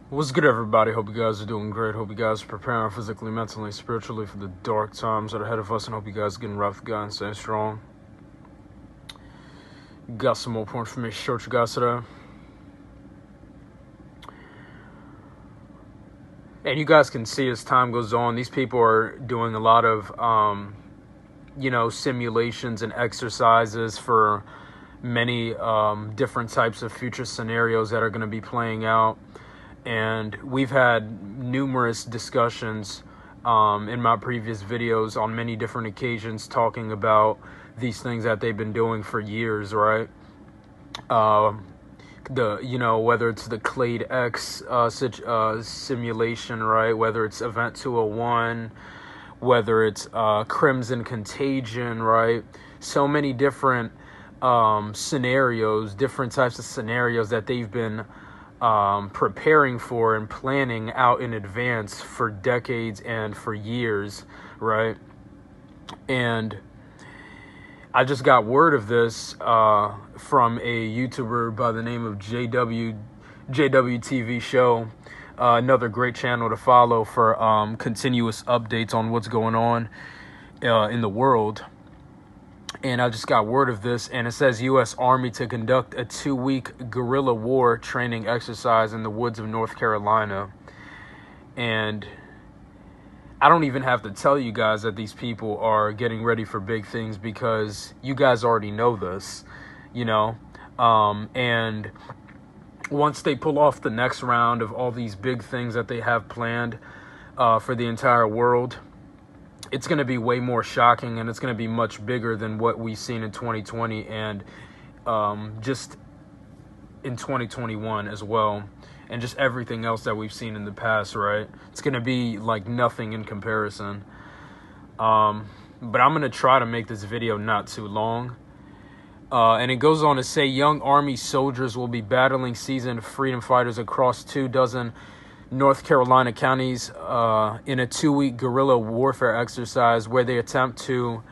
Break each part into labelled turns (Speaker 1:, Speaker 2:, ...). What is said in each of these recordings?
Speaker 1: What's good, everybody? Hope you guys are doing great. Hope you guys are preparing physically, mentally, spiritually for the dark times that are ahead of us, and hope you guys are getting rough, guys, staying strong. Got some more important information to share with you guys today. And you guys can see as time goes on, these people are doing a lot of, simulations and exercises for many different types of future scenarios that are going to be playing out. And we've had numerous discussions in my previous videos on many different occasions talking about these things that they've been doing for years, right? Whether it's the Clade X simulation, right? Whether it's Event 201, whether it's Crimson Contagion, right? So many different scenarios, different types of scenarios that they've been preparing for and planning out in advance for decades and for years, right? And I just got word of this from a YouTuber by the name of JW TV Show, another great channel to follow for continuous updates on what's going on in the world. And I just got word of this, and it says U.S. Army to conduct a 2-week guerrilla war training exercise in the woods of North Carolina. And I don't even have to tell you guys that these people are getting ready for big things, because you guys already know this, and once they pull off the next round of all these big things that they have planned for the entire world, it's going to be way more shocking, and it's going to be much bigger than what we've seen in 2020 and just in 2021 as well, and just everything else that we've seen in the past, right? It's going to be like nothing in comparison. But I'm going to try to make this video not too long. And it goes on to say, young Army soldiers will be battling seasoned freedom fighters across 24 North Carolina counties in a 2-week guerrilla warfare exercise where they attempt to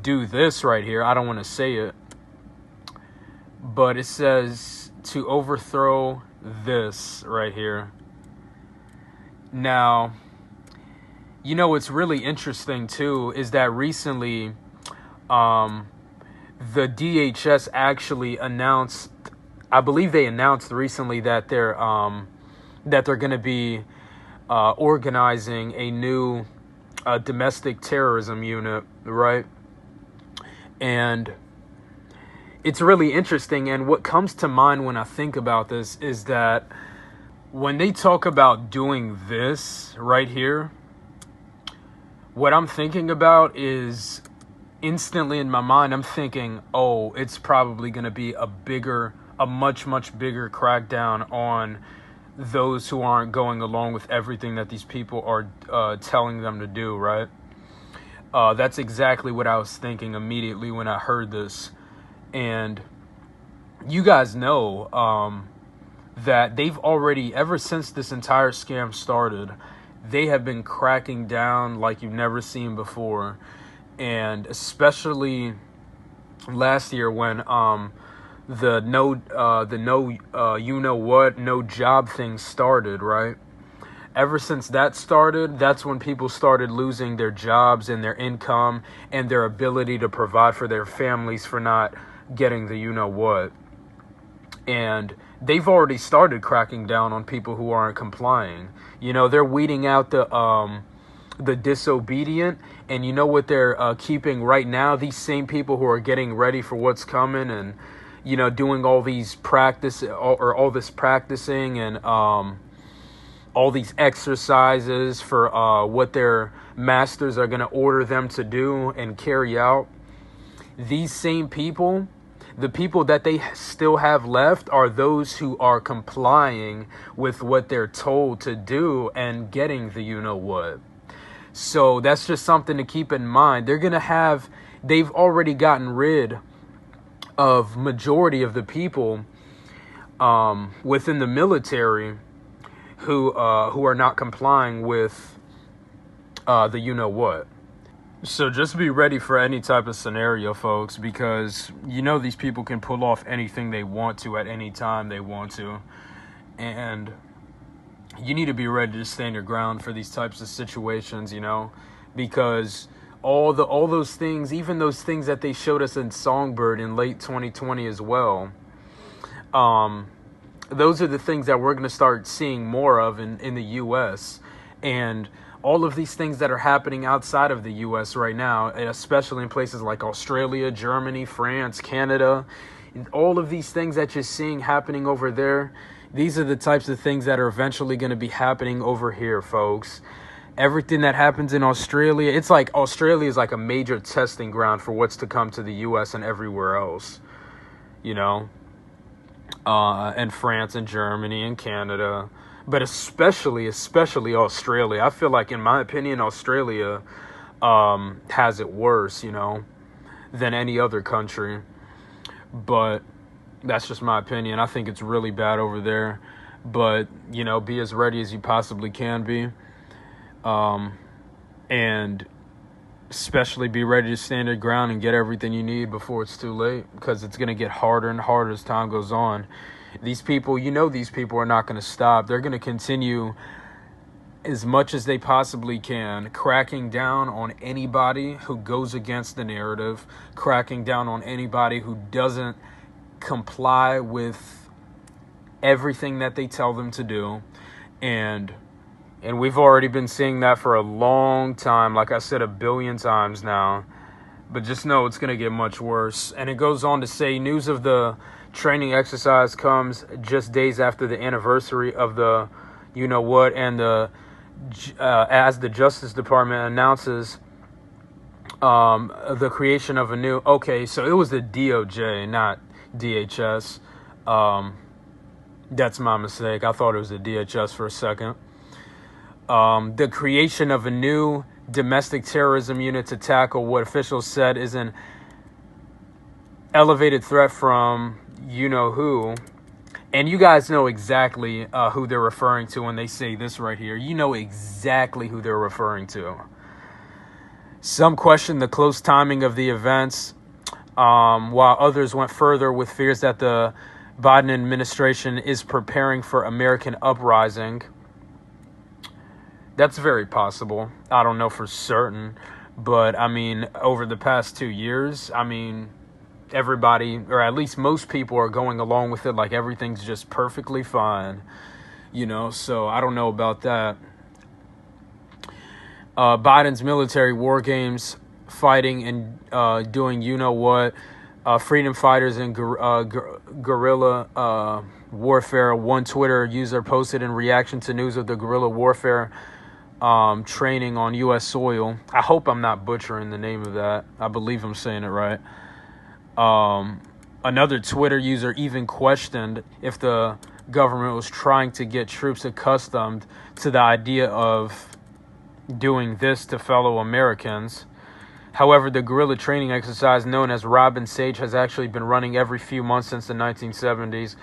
Speaker 1: do this right here. I don't want to say it, but it says to overthrow this right here. Now, what's really interesting too is that recently the DHS actually announced, I believe they announced recently that they're going to be organizing a new domestic terrorism unit, right? And it's really interesting. And what comes to mind when I think about this is that when they talk about doing this right here, what I'm thinking about is instantly in my mind, I'm thinking, oh, it's probably going to be a much, much bigger crackdown on those who aren't going along with everything that these people are telling them to do, right? That's exactly what I was thinking immediately when I heard this. And you guys know that they've already, ever since this entire scam started, they have been cracking down like you've never seen before. And especially last year when the no job thing started, right? Ever since that started, that's when people started losing their jobs and their income and their ability to provide for their families for not getting the what. And they've already started cracking down on people who aren't complying. They're weeding out the disobedient, and you know what they're keeping right now? These same people who are getting ready for what's coming and doing all these all this practicing and all these exercises for what their masters are going to order them to do and carry out. These same people, the people that they still have left, are those who are complying with what they're told to do and getting the what. So that's just something to keep in mind. They've already gotten rid of majority of the people within the military who are not complying with the what. So just be ready for any type of scenario, folks, because these people can pull off anything they want to at any time they want to. And you need to be ready to stand your ground for these types of situations, you know, because all those things, even those things that they showed us in Songbird in late 2020 as well, those are the things that we're going to start seeing more of in the U.S. And all of these things that are happening outside of the U.S. right now, especially in places like Australia, Germany, France, Canada, all of these things that you're seeing happening over there, these are the types of things that are eventually going to be happening over here, folks. Everything that happens in Australia, it's like Australia is like a major testing ground for what's to come to the U.S. and everywhere else, you know, and France and Germany and Canada, but especially Australia. I feel like, in my opinion, Australia has it worse, you know, than any other country. But that's just my opinion. I think it's really bad over there. But, you know, be as ready as you possibly can be. And especially be ready to stand your ground and get everything you need before it's too late. Because it's going to get harder and harder as time goes on. These people, you know, these people are not going to stop. They're going to continue as much as they possibly can, cracking down on anybody who goes against the narrative, cracking down on anybody who doesn't comply with everything that they tell them to do. And we've already been seeing that for a long time, like I said a billion times now. But just know it's going to get much worse. And it goes on to say, news of the training exercise comes just days after the anniversary of the you-know-what, and as the Justice Department announces the creation of a new... Okay, so it was the DOJ, not DHS. That's my mistake. I thought it was the DHS for a second. The creation of a new domestic terrorism unit to tackle what officials said is an elevated threat from you-know-who. And you guys know exactly who they're referring to when they say this right here. You know exactly who they're referring to. Some question the close timing of the events, while others went further with fears that the Biden administration is preparing for American uprising. That's very possible. I don't know for certain. But, I mean, over the past 2 years, I mean, everybody, or at least most people, are going along with it like everything's just perfectly fine. You know, so I don't know about that. Biden's military war games, fighting and doing you-know-what, freedom fighters and guerrilla warfare. One Twitter user posted in reaction to news of the guerrilla warfare training on U.S. soil. I hope I'm not butchering the name of that. I believe I'm saying it right. Another Twitter user even questioned if the government was trying to get troops accustomed to the idea of doing this to fellow Americans. However, the guerrilla training exercise known as Robin Sage has actually been running every few months since the 1970s.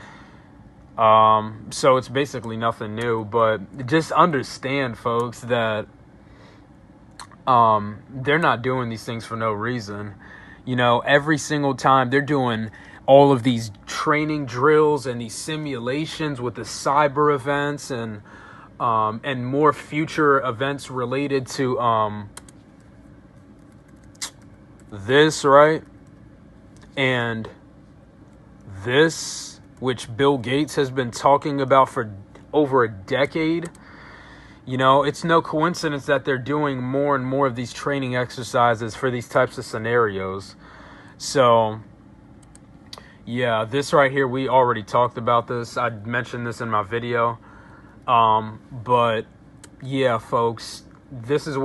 Speaker 1: So it's basically nothing new, but just understand, folks, that they're not doing these things for no reason. You know, every single time they're doing all of these training drills and these simulations with the cyber events and more future events related to this, right? And this, which Bill Gates has been talking about for over a decade. You know, it's no coincidence that they're doing more and more of these training exercises for these types of scenarios. So, yeah, this right here, we already talked about this. I mentioned this in my video. But, yeah, folks, this is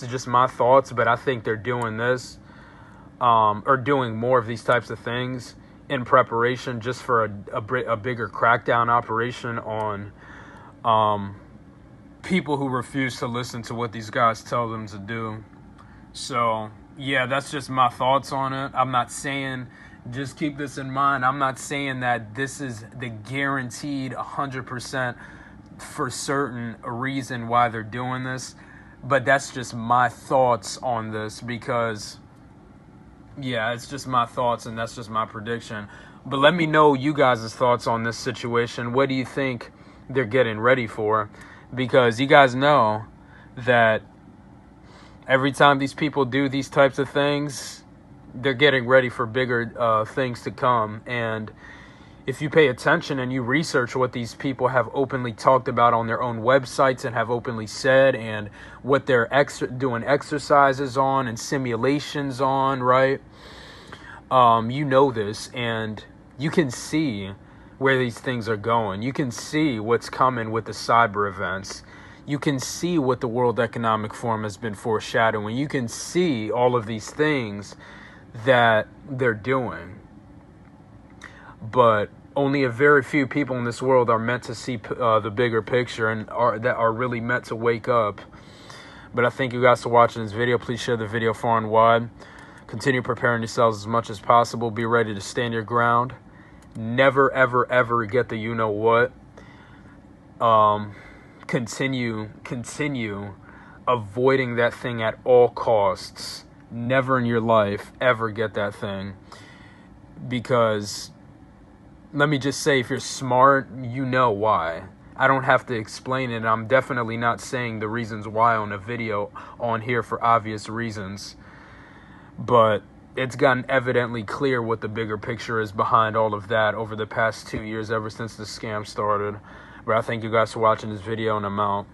Speaker 1: just my thoughts, but I think they're doing this, or doing more of these types of things in preparation just for a bigger crackdown operation on people who refuse to listen to what these guys tell them to do. So, yeah, that's just my thoughts on it. I'm not saying, just keep this in mind, I'm not saying that this is the guaranteed 100% for certain reason why they're doing this, but that's just my thoughts on this because... yeah, it's just my thoughts, and that's just my prediction. But let me know you guys' thoughts on this situation. What do you think they're getting ready for, because you guys know that every time these people do these types of things, they're getting ready for bigger things to come. And if you pay attention and you research what these people have openly talked about on their own websites and have openly said, and what they're doing exercises on and simulations on, right? You know this, and you can see where these things are going. You can see what's coming with the cyber events. You can see what the World Economic Forum has been foreshadowing. You can see all of these things that they're doing. But only a very few people in this world are meant to see the bigger picture, and that are really meant to wake up. But I thank you guys for watching this video. Please share the video far and wide. Continue preparing yourselves as much as possible. Be ready to stand your ground. Never, ever, ever get the you-know-what. Continue avoiding that thing at all costs. Never in your life ever get that thing. Because, let me just say, if you're smart, you know why. I don't have to explain it. I'm definitely not saying the reasons why on a video on here for obvious reasons. But it's gotten evidently clear what the bigger picture is behind all of that over the past 2 years, ever since the scam started. But I thank you guys for watching this video, and I'm out.